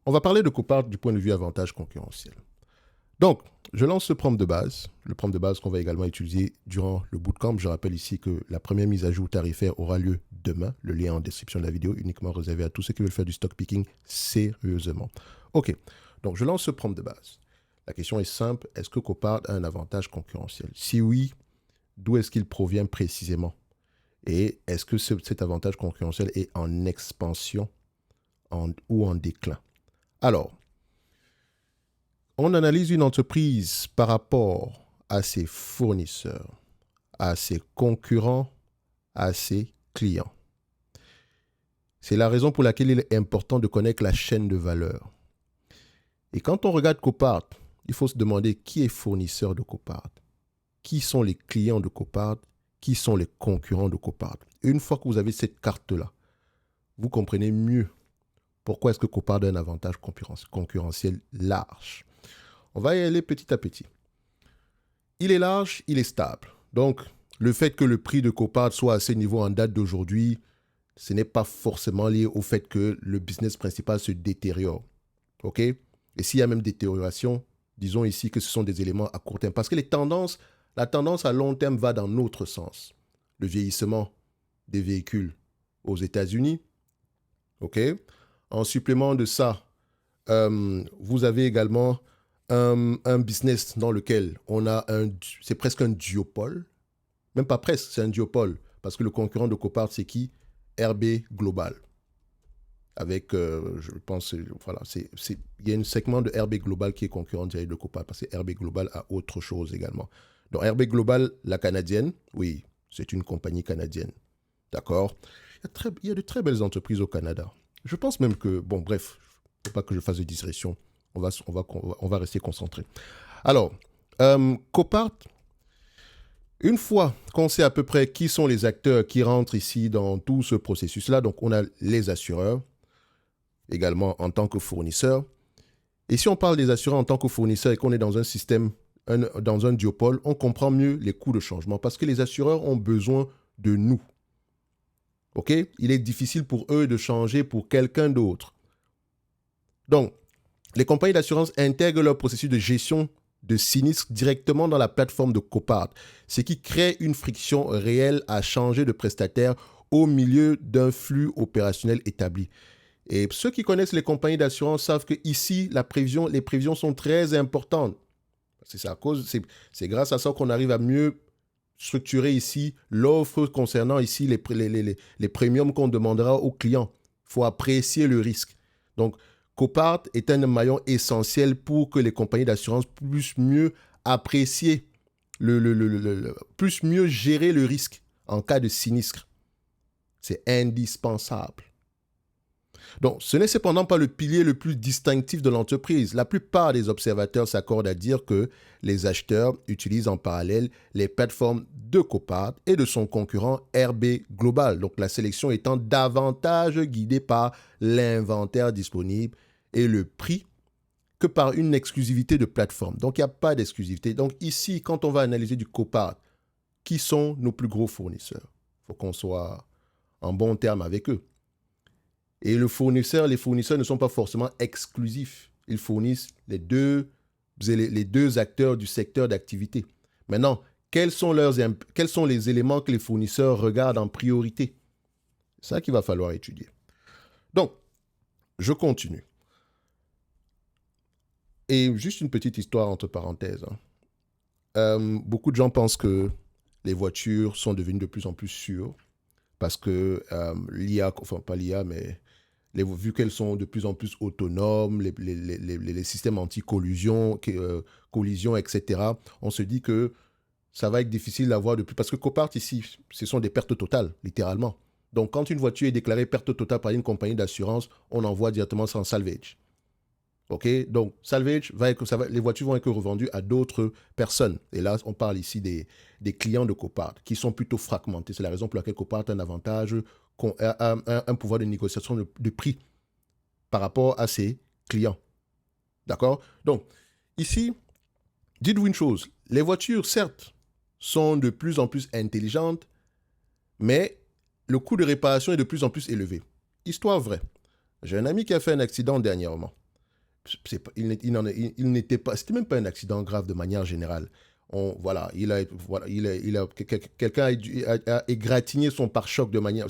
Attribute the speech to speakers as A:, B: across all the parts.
A: On va parler de Copart du point de vue avantage concurrentiel. Donc, je lance ce prompt de base, le prompt de base qu'on va également utiliser durant le bootcamp. Je rappelle ici que la première mise à jour tarifaire aura lieu demain. Le lien en description de la vidéo, uniquement réservé à tous ceux qui veulent faire du stock picking sérieusement. Ok, donc je lance ce prompt de base. La question est simple, est-ce que Copart a un avantage concurrentiel? Si oui, d'où est-ce qu'il provient précisément? Et est-ce que cet avantage concurrentiel est en expansion ou en déclin? Alors, on analyse une entreprise par rapport à ses fournisseurs, à ses concurrents, à ses clients. C'est la raison pour laquelle il est important de connaître la chaîne de valeur. Et quand on regarde Copart, il faut se demander qui est fournisseur de Copart, qui sont les clients de Copart, qui sont les concurrents de Copart. Une fois que vous avez cette carte-là, vous comprenez mieux pourquoi est-ce que Copart a un avantage concurrentiel large. On va y aller petit à petit. Il est large, il est stable. Donc, le fait que le prix de Copart soit à ce niveau en date d'aujourd'hui, ce n'est pas forcément lié au fait que le business principal se détériore. OK? Et s'il y a même détérioration, disons ici que ce sont des éléments à court terme. Parce que la tendance à long terme va dans l'autre sens. Le vieillissement des véhicules aux États-Unis. OK? En supplément de ça, vous avez également un business dans lequel c'est presque un duopole. Même pas presque, c'est un duopole. Parce que le concurrent de Copart, c'est qui? RB Global. Avec, je pense, voilà, il y a un segment de RB Global qui est concurrent direct de Copart, parce que RB Global a autre chose également. Donc RB Global, la canadienne, oui, c'est une compagnie canadienne. D'accord? Il y a de très belles entreprises au Canada. Je pense même que, bon, bref, il ne faut pas que je fasse de digression. On va rester concentré. Alors, Copart, une fois qu'on sait à peu près qui sont les acteurs qui rentrent ici dans tout ce processus-là, donc on a les assureurs, également en tant que fournisseurs. Et si on parle des assureurs en tant que fournisseurs et qu'on est dans un système, dans un duopole, on comprend mieux les coûts de changement parce que les assureurs ont besoin de nous. OK? Il est difficile pour eux de changer pour quelqu'un d'autre. Donc, les compagnies d'assurance intègrent leur processus de gestion de sinistres directement dans la plateforme de Copart, ce qui crée une friction réelle à changer de prestataire au milieu d'un flux opérationnel établi. Et ceux qui connaissent les compagnies d'assurance savent que ici, les prévisions sont très importantes. C'est grâce à ça qu'on arrive à mieux structurer ici l'offre concernant ici les premiums qu'on demandera aux clients. Il faut apprécier le risque. Donc, Copart est un maillon essentiel pour que les compagnies d'assurance puissent mieux apprécier, puissent mieux gérer le risque en cas de sinistre. C'est indispensable. Donc, ce n'est cependant pas le pilier le plus distinctif de l'entreprise. La plupart des observateurs s'accordent à dire que les acheteurs utilisent en parallèle les plateformes de Copart et de son concurrent RB Global. Donc, la sélection étant davantage guidée par l'inventaire disponible et le prix que par une exclusivité de plateforme. Donc, il n'y a pas d'exclusivité. Donc, ici, quand on va analyser du Copart, qui sont nos plus gros fournisseurs? Il faut qu'on soit en bon terme avec eux. Et les fournisseurs ne sont pas forcément exclusifs. Ils fournissent les deux acteurs du secteur d'activité. Maintenant, quels sont les éléments que les fournisseurs regardent en priorité? C'est ça qu'il va falloir étudier. Donc, je continue. Et juste une petite histoire entre parenthèses. Beaucoup de gens pensent que les voitures sont devenues de plus en plus sûres parce que l'IA, enfin pas l'IA, mais vu qu'elles sont de plus en plus autonomes, les systèmes anti-collision, collision, etc., on se dit que ça va être difficile d'avoir de plus... Parce que Copart, ici, ce sont des pertes totales, littéralement. Donc, quand une voiture est déclarée perte totale par une compagnie d'assurance, on envoie directement sans salvage. OK? Donc, salvage, les voitures vont être revendues à d'autres personnes. Et là, on parle ici des clients de Copart, qui sont plutôt fragmentés. C'est la raison pour laquelle Copart a un avantage, un pouvoir de négociation de prix par rapport à ses clients. D'accord? Donc, ici, dites-vous une chose. Les voitures, certes, sont de plus en plus intelligentes, mais le coût de réparation est de plus en plus élevé. Histoire vraie. J'ai un ami qui a fait un accident dernièrement. Il n'était pas, c'était même pas un accident grave de manière générale. Voilà, quelqu'un a égratigné son pare-choc de manière,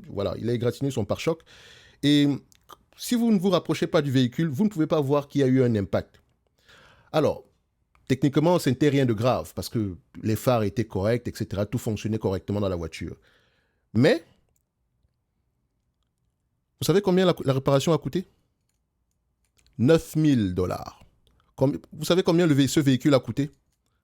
A: voilà, il a égratigné son pare-choc. Et si vous ne vous rapprochez pas du véhicule, vous ne pouvez pas voir qu'il y a eu un impact. Alors, techniquement, ce n'était rien de grave parce que les phares étaient corrects, etc. Tout fonctionnait correctement dans la voiture. Mais, vous savez combien la réparation a coûté? 9 000 $. Vous savez combien ce véhicule a coûté?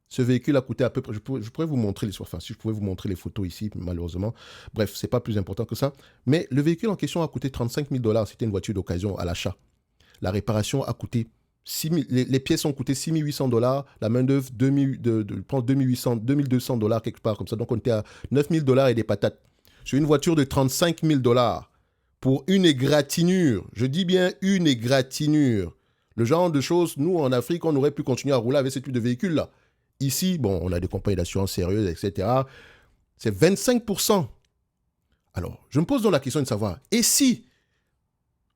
A: Ce véhicule a coûté à peu près, je pourrais vous montrer si je pouvais vous montrer les photos ici, malheureusement. Bref, c'est pas plus important que ça. Mais le véhicule en question a coûté 35 000 $. C'était une voiture d'occasion à l'achat. La réparation a coûté les pièces ont coûté 6 800 $, la main-d'œuvre 2200 $, quelque part comme ça. Donc on était à 9 000 $ et des patates. Sur une voiture de 35 000 $ pour une égratignure. Je dis bien une égratignure. Le genre de choses, nous en Afrique, on aurait pu continuer à rouler avec ce type de véhicule-là. Ici, bon, on a des compagnies d'assurance sérieuses, etc. C'est 25%. Alors, je me pose donc la question de savoir, et si,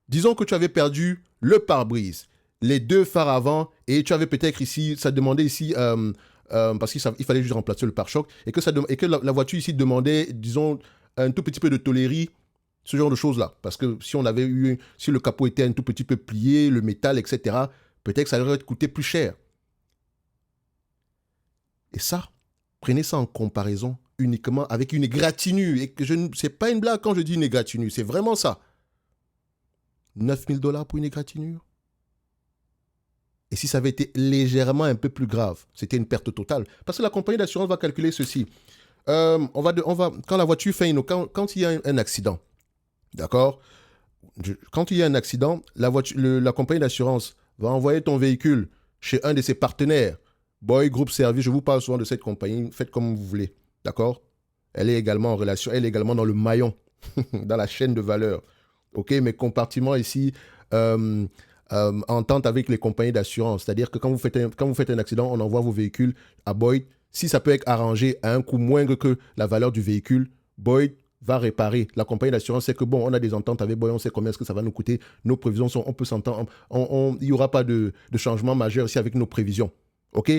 A: disons que tu avais perdu le pare-brise, les deux phares avant, et tu avais peut-être ici, ça demandait ici, parce qu'il fallait juste remplacer le pare-choc, et que la voiture ici demandait, disons, un tout petit peu de tôlerie, ce genre de choses-là. Parce que si le capot était un tout petit peu plié, le métal, etc., peut-être que ça aurait coûté plus cher. Et ça, prenez ça en comparaison uniquement avec une égratignure. Et que c'est pas une blague quand je dis une égratignure, c'est vraiment ça. 9 000 $ pour une égratignure. Et si ça avait été légèrement un peu plus grave, c'était une perte totale. Parce que la compagnie d'assurance va calculer ceci. Quand la voiture fait quand il y a un accident, d'accord? Quand il y a un accident, la compagnie d'assurance va envoyer ton véhicule chez un de ses partenaires. Boy Group Service, je vous parle souvent de cette compagnie, faites comme vous voulez, d'accord? Elle est également en relation, elle est également dans le maillon, dans la chaîne de valeur. Ok, mais compartiment ici, entente avec les compagnies d'assurance. C'est-à-dire que quand vous faites un accident, on envoie vos véhicules à Boyd. Si ça peut être arrangé à un coût moindre que la valeur du véhicule, Boyd va réparer. La compagnie d'assurance sait que bon, on a des ententes avec Boyd, on sait combien est-ce que ça va nous coûter. Nos prévisions sont, on peut s'entendre, il n'y aura pas de changement majeur ici avec nos prévisions. OK?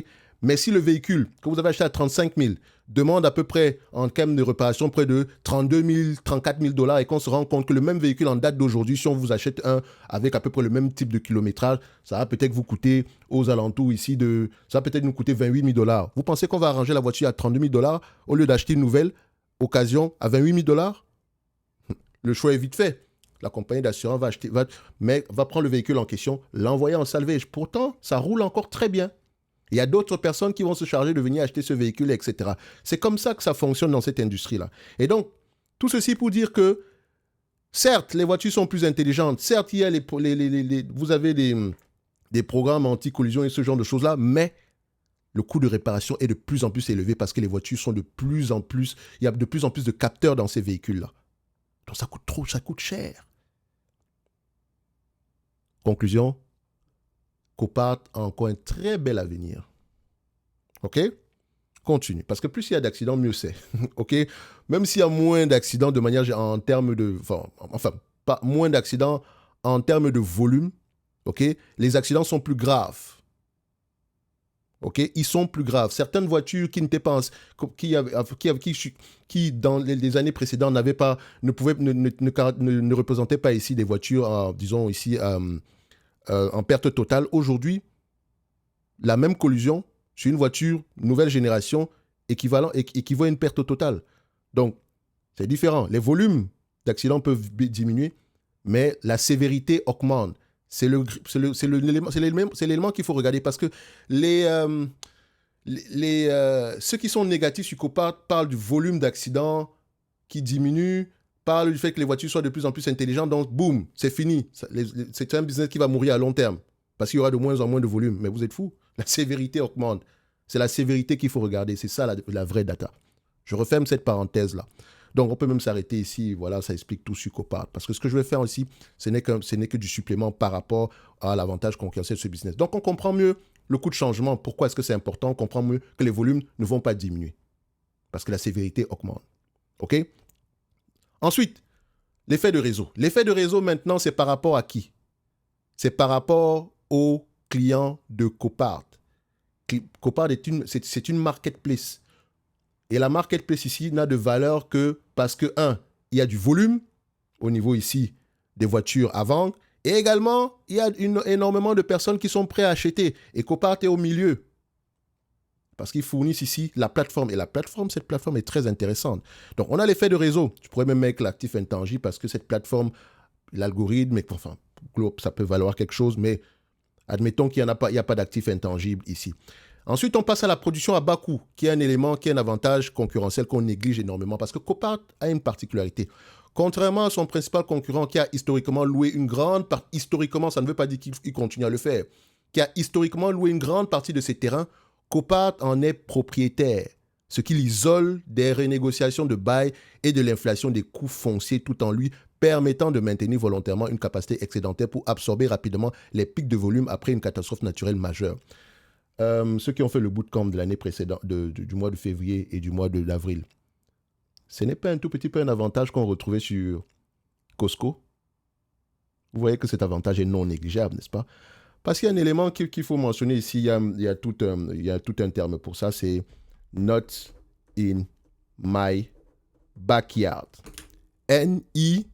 A: Mais si le véhicule que vous avez acheté à 35 000 demande à peu près, en termes de réparation, près de 32 000, 34 000 $ et qu'on se rend compte que le même véhicule en date d'aujourd'hui, si on vous achète un avec à peu près le même type de kilométrage, ça va peut-être vous coûter aux alentours ici ça va peut-être nous coûter 28 000 $. Vous pensez qu'on va arranger la voiture à 32 000 $ au lieu d'acheter une nouvelle occasion à 28 000 $? Le choix est vite fait. La compagnie d'assurance va prendre le véhicule en question, l'envoyer en salvage. Pourtant, ça roule encore très bien. Il y a d'autres personnes qui vont se charger de venir acheter ce véhicule, etc. C'est comme ça que ça fonctionne dans cette industrie-là. Et donc, tout ceci pour dire que, certes, les voitures sont plus intelligentes. Certes, il y a vous avez des programmes anti-collision et ce genre de choses-là, mais le coût de réparation est de plus en plus élevé parce que les voitures sont de plus en plus... Il y a de plus en plus de capteurs dans ces véhicules-là. Donc, ça coûte cher. Conclusion, Copart a encore un très bel avenir. OK? Continue. Parce que plus il y a d'accidents, mieux c'est. OK? Même s'il y a moins d'accidents de manière en termes de... Enfin, pas moins d'accidents en termes de volume. OK? Les accidents sont plus graves. OK? Ils sont plus graves. Certaines voitures qui n'étaient pas... Qui dans les années précédentes, ne représentaient pas ici des voitures, disons ici... en perte totale. Aujourd'hui, la même collision sur une voiture nouvelle génération équivaut à une perte totale. Donc, c'est différent. Les volumes d'accidents peuvent diminuer, mais la sévérité augmente. C'est l'élément qu'il faut regarder parce que ceux qui sont négatifs sur Copart parlent du volume d'accidents qui diminue, parle du fait que les voitures soient de plus en plus intelligentes, donc boum, c'est fini. C'est un business qui va mourir à long terme, parce qu'il y aura de moins en moins de volume. Mais vous êtes fous, la sévérité augmente. C'est la sévérité qu'il faut regarder, c'est ça la vraie data. Je referme cette parenthèse-là. Donc on peut même s'arrêter ici, voilà, ça explique tout sur Copart. Parce que ce que je vais faire aussi, ce n'est que du supplément par rapport à l'avantage concurrentiel de ce business. Donc on comprend mieux le coût de changement, pourquoi est-ce que c'est important, on comprend mieux que les volumes ne vont pas diminuer, parce que la sévérité augmente. OK? Ensuite, l'effet de réseau. L'effet de réseau, maintenant, c'est par rapport à qui? C'est par rapport aux clients de Copart. Copart c'est une marketplace. Et la marketplace ici n'a de valeur que parce que, il y a du volume au niveau ici des voitures à vendre. Et également, il y a énormément de personnes qui sont prêtes à acheter. Et Copart est au milieu. Parce qu'ils fournissent ici la plateforme. Et cette plateforme est très intéressante. Donc, on a l'effet de réseau. Tu pourrais même mettre l'actif intangible parce que cette plateforme, l'algorithme, enfin, ça peut valoir quelque chose, mais admettons qu'il n'y a pas d'actif intangible ici. Ensuite, on passe à la production à bas coût, qui est un élément, qui est un avantage concurrentiel qu'on néglige énormément parce que Copart a une particularité. Contrairement à son principal concurrent qui a historiquement loué une grande partie, historiquement, ça ne veut pas dire qu'il continue à le faire, qui a historiquement loué une grande partie de ses terrains, Copart en est propriétaire, ce qui l'isole des renégociations de bail et de l'inflation des coûts fonciers tout en lui permettant de maintenir volontairement une capacité excédentaire pour absorber rapidement les pics de volume après une catastrophe naturelle majeure. Ceux qui ont fait le bootcamp de l'année précédente, du mois de février et du mois d'avril, ce n'est pas un tout petit peu un avantage qu'on retrouvait sur Costco. Vous voyez que cet avantage est non négligeable, n'est-ce pas? Parce qu'il y a un élément qu'il faut mentionner ici, il y a tout un terme pour ça, c'est « not in my backyard ». N-I-M-B.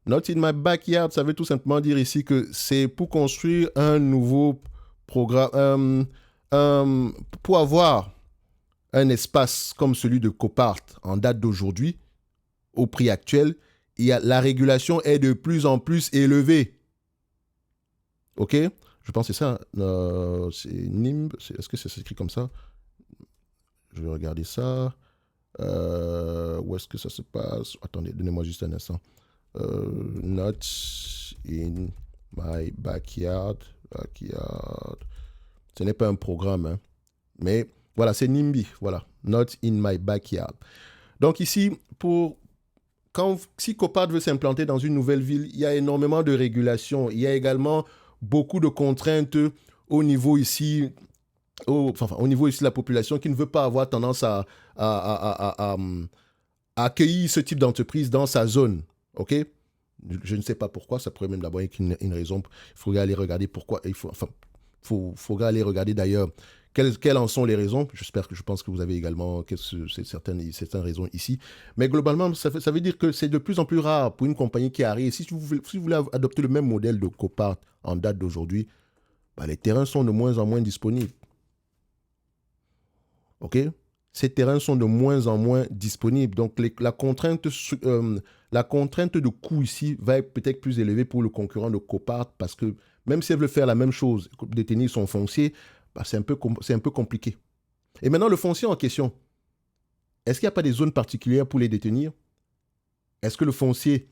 A: Not in my backyard, ça veut tout simplement dire ici que c'est pour construire un nouveau programme, pour avoir un espace comme celui de Copart en date d'aujourd'hui, au prix actuel, la régulation est de plus en plus élevée. OK? Je pense que c'est ça. C'est NIMB. Est-ce que ça s'écrit comme ça? Je vais regarder ça. Où est-ce que ça se passe? Attendez, donnez-moi juste un instant. Not in my backyard. Ce n'est pas un programme, hein. Mais voilà, c'est NIMBY. Voilà, not in my backyard. Donc ici, si Copart veut s'implanter dans une nouvelle ville, il y a énormément de régulations. Il y a également beaucoup de contraintes au niveau ici, au niveau ici de la population qui ne veut pas avoir tendance à accueillir ce type d'entreprise dans sa zone. OK? Je ne sais pas pourquoi, ça pourrait même d'abord être une raison. Il faudrait aller regarder pourquoi. Il faudrait aller regarder d'ailleurs quelles en sont les raisons. Je pense que vous avez également certaines raisons ici. Mais globalement, ça veut dire que c'est de plus en plus rare pour une compagnie qui arrive. Si vous voulez adopter le même modèle de Copart en date d'aujourd'hui, les terrains sont de moins en moins disponibles. OK? Ces terrains sont de moins en moins disponibles. Donc, la contrainte de coût ici va être peut-être plus élevée pour le concurrent de Copart parce que même si elle veut faire la même chose, détenir son foncier, c'est un peu compliqué. Et maintenant, le foncier en question, est-ce qu'il n'y a pas des zones particulières pour les détenir? Est-ce que le foncier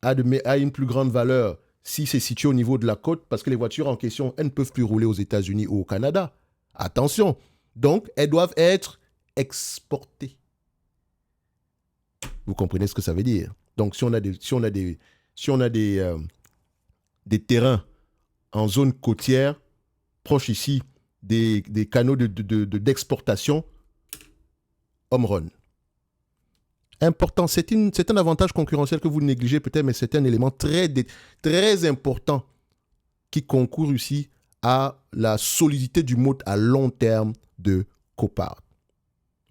A: a une plus grande valeur si c'est situé au niveau de la côte? Parce que les voitures en question, elles ne peuvent plus rouler aux États-Unis ou au Canada. Attention! Donc, elles doivent être exportées. Vous comprenez ce que ça veut dire? Donc, si on a des terrains en zone côtière, proche ici des canaux d'exportation, home run. Important, c'est un avantage concurrentiel que vous négligez peut-être, mais c'est un élément très, très important qui concourt ici à la solidité du mode à long terme de Copart.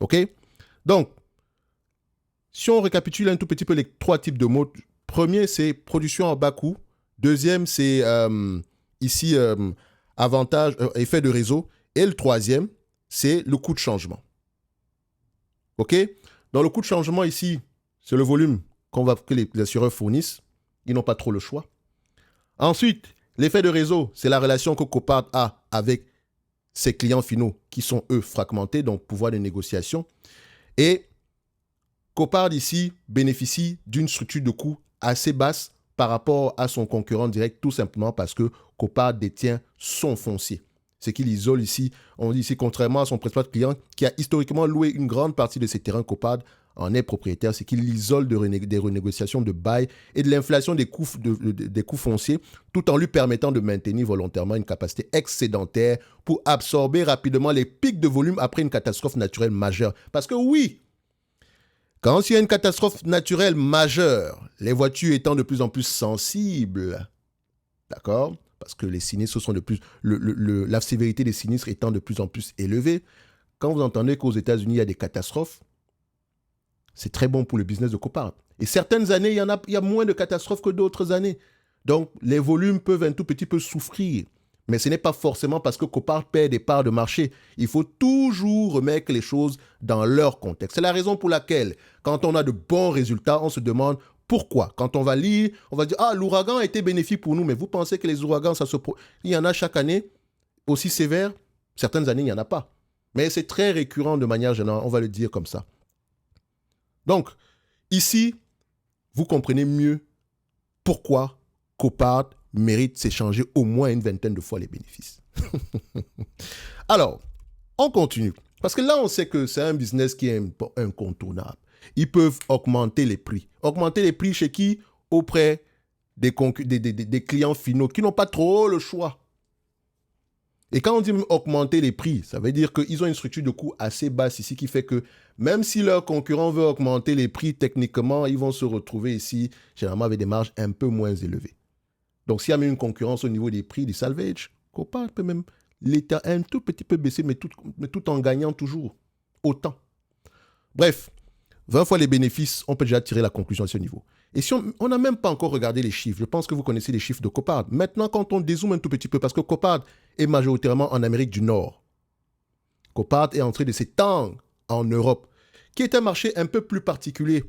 A: OK? Donc, si on récapitule un tout petit peu les trois types de modes, premier, c'est production à bas coût. Deuxième, c'est ici avantage, effet de réseau. Et le troisième, c'est le coût de changement. OK? Dans le coût de changement ici, c'est le volume que les assureurs fournissent. Ils n'ont pas trop le choix. Ensuite, l'effet de réseau, c'est la relation que Copart a avec ses clients finaux qui sont, eux, fragmentés, donc pouvoir de négociation. Et Copart ici bénéficie d'une structure de coût assez basse par rapport à son concurrent direct, tout simplement parce que Copart détient son foncier. Ce qui l'isole ici, on dit ici, contrairement à son principal client qui a historiquement loué une grande partie de ses terrains, Copart en est propriétaire, c'est qu'il l'isole des renégociations de bail et de l'inflation des coûts fonciers, tout en lui permettant de maintenir volontairement une capacité excédentaire pour absorber rapidement les pics de volume après une catastrophe naturelle majeure. Parce que oui, Quand il y a une catastrophe naturelle majeure, les voitures étant de plus en plus sensibles, d'accord, parce que les sinistres sont de plus, la sévérité des sinistres étant de plus en plus élevée, quand vous entendez qu'aux États-Unis il y a des catastrophes, c'est très bon pour le business de Copart. Et certaines années, il y a moins de catastrophes que d'autres années. Donc, les volumes peuvent un tout petit peu souffrir. Mais ce n'est pas forcément parce que Copart perd des parts de marché. Il faut toujours remettre les choses dans leur contexte. C'est la raison pour laquelle, quand on a de bons résultats, on se demande pourquoi. Quand on va lire, on va dire « Ah, l'ouragan a été bénéfique pour nous. » Mais vous pensez que les ouragans, il y en a chaque année aussi sévères? Certaines années, il n'y en a pas. Mais c'est très récurrent de manière générale. On va le dire comme ça. Donc, ici, vous comprenez mieux pourquoi Copart mérite s'échanger au moins une vingtaine de fois les bénéfices. Alors, on continue. Parce que là, on sait que c'est un business qui est incontournable. Ils peuvent augmenter les prix. Augmenter les prix chez qui? Auprès des clients finaux qui n'ont pas trop le choix. Et quand on dit augmenter les prix, ça veut dire qu'ils ont une structure de coût assez basse ici qui fait que même si leurs concurrents veulent augmenter les prix, techniquement, ils vont se retrouver ici, généralement avec des marges un peu moins élevées. Donc, s'il y a même une concurrence au niveau des prix du salvage, Copart peut même l'État un tout petit peu baisser, mais tout en gagnant toujours autant. Bref, 20 fois les bénéfices, on peut déjà tirer la conclusion à ce niveau. Et si on n'a même pas encore regardé les chiffres, je pense que vous connaissez les chiffres de Copart. Maintenant, quand on dézoome un tout petit peu, parce que Copart est majoritairement en Amérique du Nord, Copart est en train de s'étendre en Europe, qui est un marché un peu plus particulier.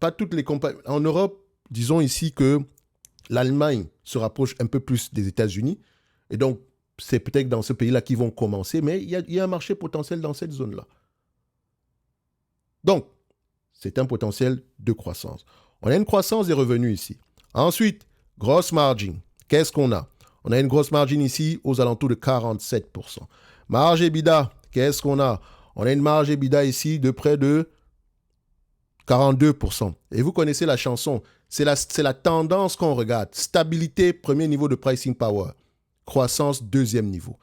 A: Pas toutes les compagnies. En Europe, disons ici que l'Allemagne se rapproche un peu plus des États-Unis. Et donc, c'est peut-être dans ce pays-là qu'ils vont commencer, mais il y a un marché potentiel dans cette zone-là. Donc, c'est un potentiel de croissance. On a une croissance des revenus ici. Ensuite, gross margin. Qu'est-ce qu'on a? On a une grosse margin ici aux alentours de 47%. Marge EBITDA. Qu'est-ce qu'on a? On a une marge EBITDA ici de près de 42%. Et vous connaissez la chanson. C'est la tendance qu'on regarde. Stabilité, premier niveau de pricing power. Croissance, deuxième niveau.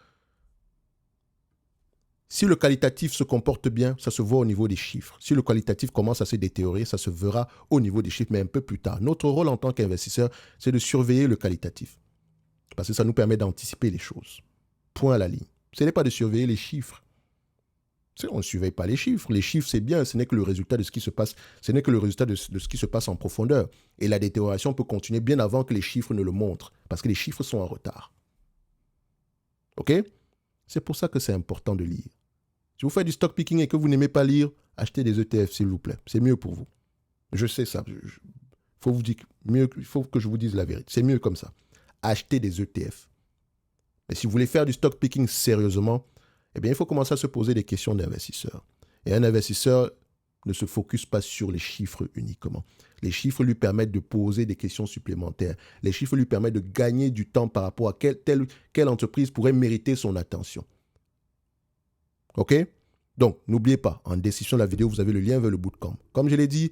A: Si le qualitatif se comporte bien, ça se voit au niveau des chiffres. Si le qualitatif commence à se détériorer, ça se verra au niveau des chiffres, mais un peu plus tard. Notre rôle en tant qu'investisseur, c'est de surveiller le qualitatif. Parce que ça nous permet d'anticiper les choses. Point à la ligne. Ce n'est pas de surveiller les chiffres. On ne surveille pas les chiffres. Les chiffres, c'est bien, ce n'est que le résultat de ce qui se passe, ce n'est que le résultat de ce qui se passe en profondeur. Et la détérioration peut continuer bien avant que les chiffres ne le montrent, parce que les chiffres sont en retard. OK? C'est pour ça que c'est important de lire. Si vous faites du stock picking et que vous n'aimez pas lire, achetez des ETF, s'il vous plaît. C'est mieux pour vous. Je sais ça. Il faut que je vous dise la vérité. C'est mieux comme ça. Achetez des ETF. Mais si vous voulez faire du stock picking sérieusement, eh bien, il faut commencer à se poser des questions d'investisseur. Et un investisseur ne se focus pas sur les chiffres uniquement. Les chiffres lui permettent de poser des questions supplémentaires. Les chiffres lui permettent de gagner du temps par rapport à quelle entreprise pourrait mériter son attention. OK? Donc, n'oubliez pas, en description de la vidéo, vous avez le lien vers le bootcamp. Comme je l'ai dit,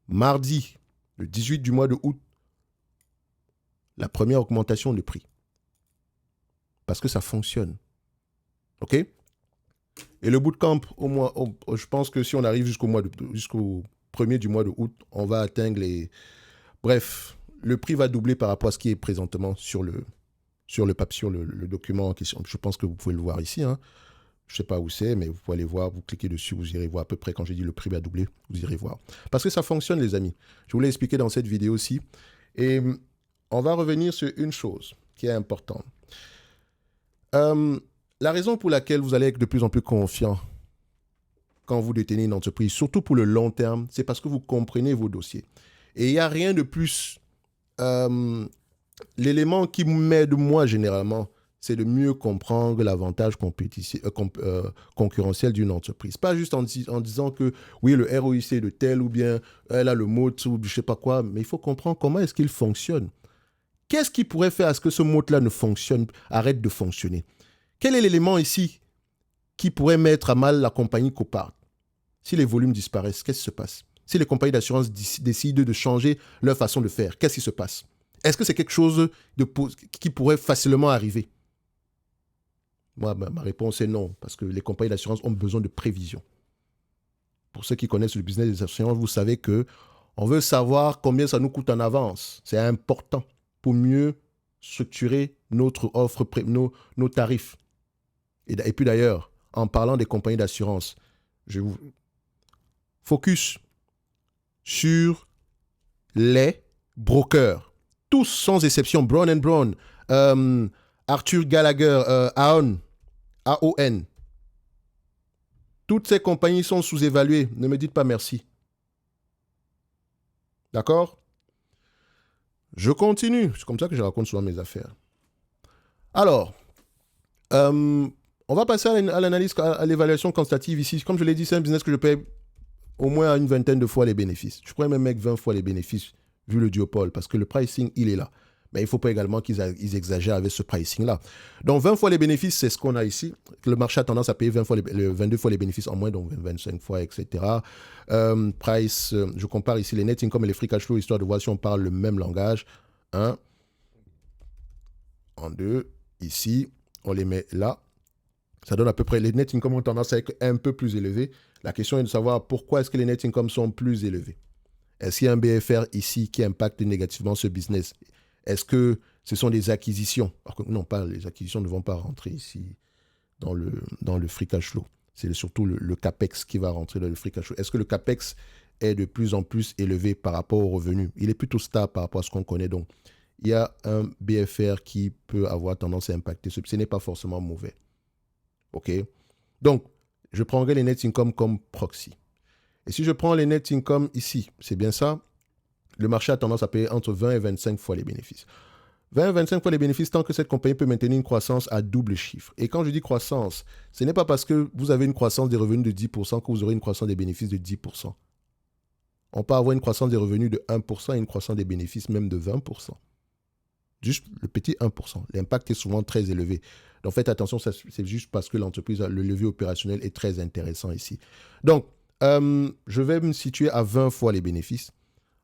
A: mardi, le 18 du mois de août, la première augmentation de prix. Parce que ça fonctionne. OK? Et le bootcamp, je pense que si on arrive jusqu'au 1er du mois de août, on va atteindre les... Bref, le prix va doubler par rapport à ce qui est présentement sur le document en question. Je pense que vous pouvez le voir ici, hein. Je ne sais pas où c'est, mais vous pouvez aller voir, vous cliquez dessus, vous irez voir à peu près quand j'ai dit le prix va doubler, vous irez voir. Parce que ça fonctionne, les amis. Je vous l'ai expliqué dans cette vidéo aussi. Et on va revenir sur une chose qui est importante. La raison pour laquelle vous allez être de plus en plus confiant quand vous détenez une entreprise, surtout pour le long terme, c'est parce que vous comprenez vos dossiers. Et il n'y a rien de plus... l'élément qui m'aide, moi, généralement, c'est de mieux comprendre l'avantage concurrentiel d'une entreprise. Pas juste en disant que, oui, le ROIC est de tel ou bien elle a le mot ou je ne sais pas quoi, mais il faut comprendre comment est-ce qu'il fonctionne. Qu'est-ce qui pourrait faire à ce que ce mot-là arrête de fonctionner? Quel est l'élément ici qui pourrait mettre à mal la compagnie Copart? Si les volumes disparaissent, qu'est-ce qui se passe? Si les compagnies d'assurance décident de changer leur façon de faire, qu'est-ce qui se passe? Est-ce que c'est quelque chose qui pourrait facilement arriver? Moi, ma réponse est non, parce que les compagnies d'assurance ont besoin de prévision. pour ceux qui connaissent le business des assurances, vous savez que on veut savoir combien ça nous coûte en avance. C'est important pour mieux structurer notre offre, nos tarifs. Et puis d'ailleurs, en parlant des compagnies d'assurance, je vous focus sur les brokers. Tous sans exception, Brown & Brown, Arthur Gallagher, AON. Toutes ces compagnies sont sous-évaluées. Ne me dites pas merci. D'accord? Je continue. C'est comme ça que je raconte souvent mes affaires. Alors, on va passer à l'analyse, à l'évaluation quantitative ici. Comme je l'ai dit, c'est un business que je paye au moins une vingtaine de fois les bénéfices. Je pourrais même mettre 20 fois les bénéfices vu le duopole parce que le pricing, il est là. Mais il ne faut pas également qu'ils exagèrent avec ce pricing-là. Donc, 20 fois les bénéfices, c'est ce qu'on a ici. Le marché a tendance à payer 22 fois les bénéfices en moins, donc 25 fois, etc. Je compare ici les net income et les free cash flow, histoire de voir si on parle le même langage. 1, en 2, ici, on les met là. Ça donne à peu près, les net income ont tendance à être un peu plus élevés. La question est de savoir pourquoi est-ce que les net income sont plus élevés. Est-ce qu'il y a un BFR ici qui impacte négativement ce business? Est-ce que ce sont des acquisitions? Alors que, non, pas les acquisitions ne vont pas rentrer ici dans le free cash flow. C'est surtout le CAPEX qui va rentrer dans le free cash flow. Est-ce que le CAPEX est de plus en plus élevé par rapport aux revenus? Il est plutôt stable par rapport à ce qu'on connaît. Donc, il y a un BFR qui peut avoir tendance à impacter. Ce n'est pas forcément mauvais. OK? Donc, je prendrai les net income comme proxy. Et si je prends les net income ici, c'est bien ça, le marché a tendance à payer entre 20 et 25 fois les bénéfices. 20 et 25 fois les bénéfices tant que cette compagnie peut maintenir une croissance à double chiffre. Et quand je dis croissance, ce n'est pas parce que vous avez une croissance des revenus de 10% que vous aurez une croissance des bénéfices de 10%. On peut avoir une croissance des revenus de 1% et une croissance des bénéfices même de 20%. Juste le petit 1%. L'impact est souvent très élevé. Donc faites attention, c'est juste parce que l'entreprise, le levier opérationnel est très intéressant ici. Donc, je vais me situer à 20 fois les bénéfices,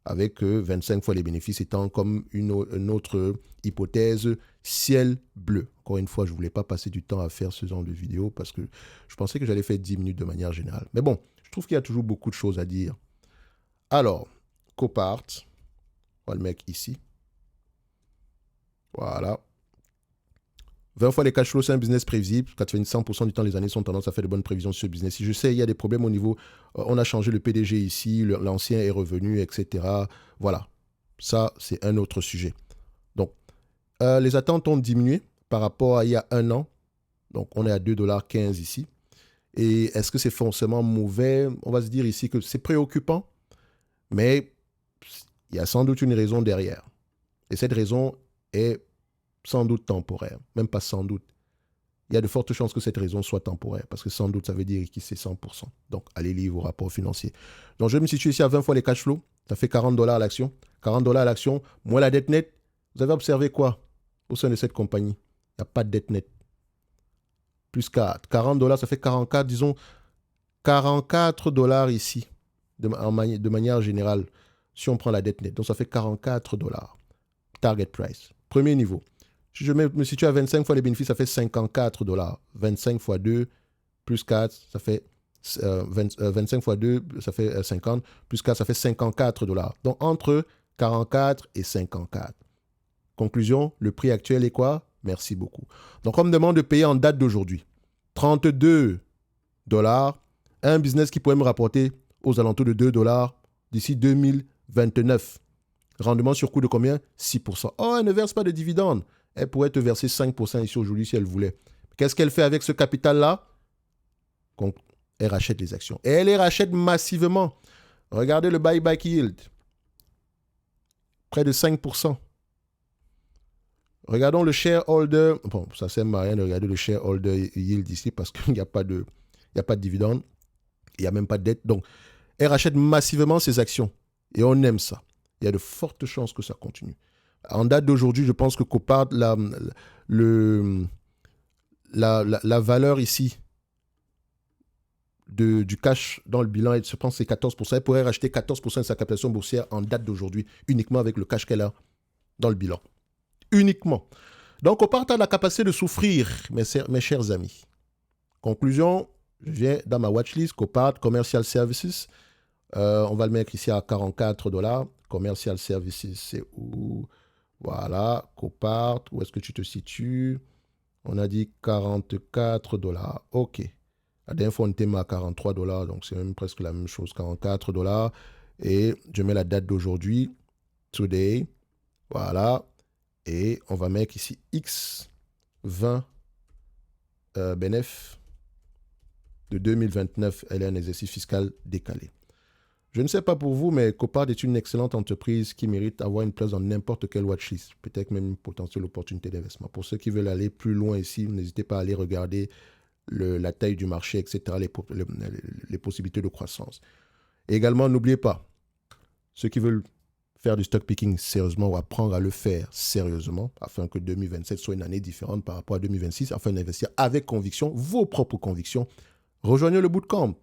A: avec 25 fois les bénéfices étant comme une autre hypothèse ciel bleu. Encore une fois, je ne voulais pas passer du temps à faire ce genre de vidéo parce que je pensais que j'allais faire 10 minutes de manière générale. Mais bon, je trouve qu'il y a toujours beaucoup de choses à dire. Alors, Copart, on va le mettre ici. Voilà. 20 fois les cash flows, c'est un business prévisible. 100% du temps, les années sont tendance à faire de bonnes prévisions sur ce business. Si je sais, il y a des problèmes au niveau... on a changé le PDG ici, l'ancien est revenu, etc. Voilà. Ça, c'est un autre sujet. Donc, les attentes ont diminué par rapport à il y a un an. Donc, on est à 2,15 $ ici. Et est-ce que c'est forcément mauvais? On va se dire ici que c'est préoccupant, mais il y a sans doute une raison derrière. Et cette raison est sans doute temporaire, même pas sans doute. Il y a de fortes chances que cette raison soit temporaire, parce que sans doute, ça veut dire que c'est 100%. Donc, allez lire vos rapports financiers. Donc, je vais me situer ici à 20 fois les cash flows. Ça fait $40 à l'action. $40 à l'action, moins la dette nette. Vous avez observé quoi au sein de cette compagnie? Il n'y a pas de dette nette. Plus 4. $40, ça fait 44, disons $44 ici, de manière générale, si on prend la dette nette. Donc, ça fait $44. Target price. Premier niveau. Si je me situe à 25 fois les bénéfices, ça fait $54. 25 fois 2 plus 4, ça fait 25 fois 2, ça fait 50, plus 4, ça fait $54. Donc, entre 44 et 54. Conclusion, le prix actuel est quoi? Merci beaucoup. Donc, on me demande de payer en date d'aujourd'hui. $32. Un business qui pourrait me rapporter aux alentours de $2 d'ici 2029. Rendement sur coût de combien? 6%. Oh, elle ne verse pas de dividendes. Elle pourrait te verser 5% ici aujourd'hui si elle voulait. Qu'est-ce qu'elle fait avec ce capital-là? Elle rachète les actions. Et elle les rachète massivement. Regardez le buyback yield. Près de 5%. Regardons le shareholder. Bon, ça ne sert à rien de regarder le shareholder yield ici parce qu'il n'y a pas de dividende. Il n'y a même pas de dette. Donc, elle rachète massivement ses actions. Et on aime ça. Il y a de fortes chances que ça continue. En date d'aujourd'hui, je pense que Copart, la valeur ici du cash dans le bilan, je pense que c'est 14%. Elle pourrait racheter 14% de sa capitalisation boursière en date d'aujourd'hui, uniquement avec le cash qu'elle a dans le bilan. Uniquement. Donc, Copart a la capacité de souffrir, mes chers amis. Conclusion, Je viens dans ma watchlist, Copart, Commercial Services. On va le mettre ici à 44 $. Commercial Services, c'est où? Voilà, Copart, où est-ce que tu te situes? On a dit 44 $. OK. La dernière fois, on était à 43 $, donc c'est même presque la même chose, 44 $. Et je mets la date d'aujourd'hui, today. Voilà. Et on va mettre ici X20 BNF de 2029. Elle est un exercice fiscal décalé. Je ne sais pas pour vous, mais Copart est une excellente entreprise qui mérite d'avoir une place dans n'importe quelle watchlist, peut-être même une potentielle opportunité d'investissement. Pour ceux qui veulent aller plus loin ici, n'hésitez pas à aller regarder la taille du marché, etc., les possibilités de croissance. Et également, n'oubliez pas, ceux qui veulent faire du stock picking sérieusement ou apprendre à le faire sérieusement, afin que 2027 soit une année différente par rapport à 2026, afin d'investir avec conviction, vos propres convictions, rejoignez le bootcamp.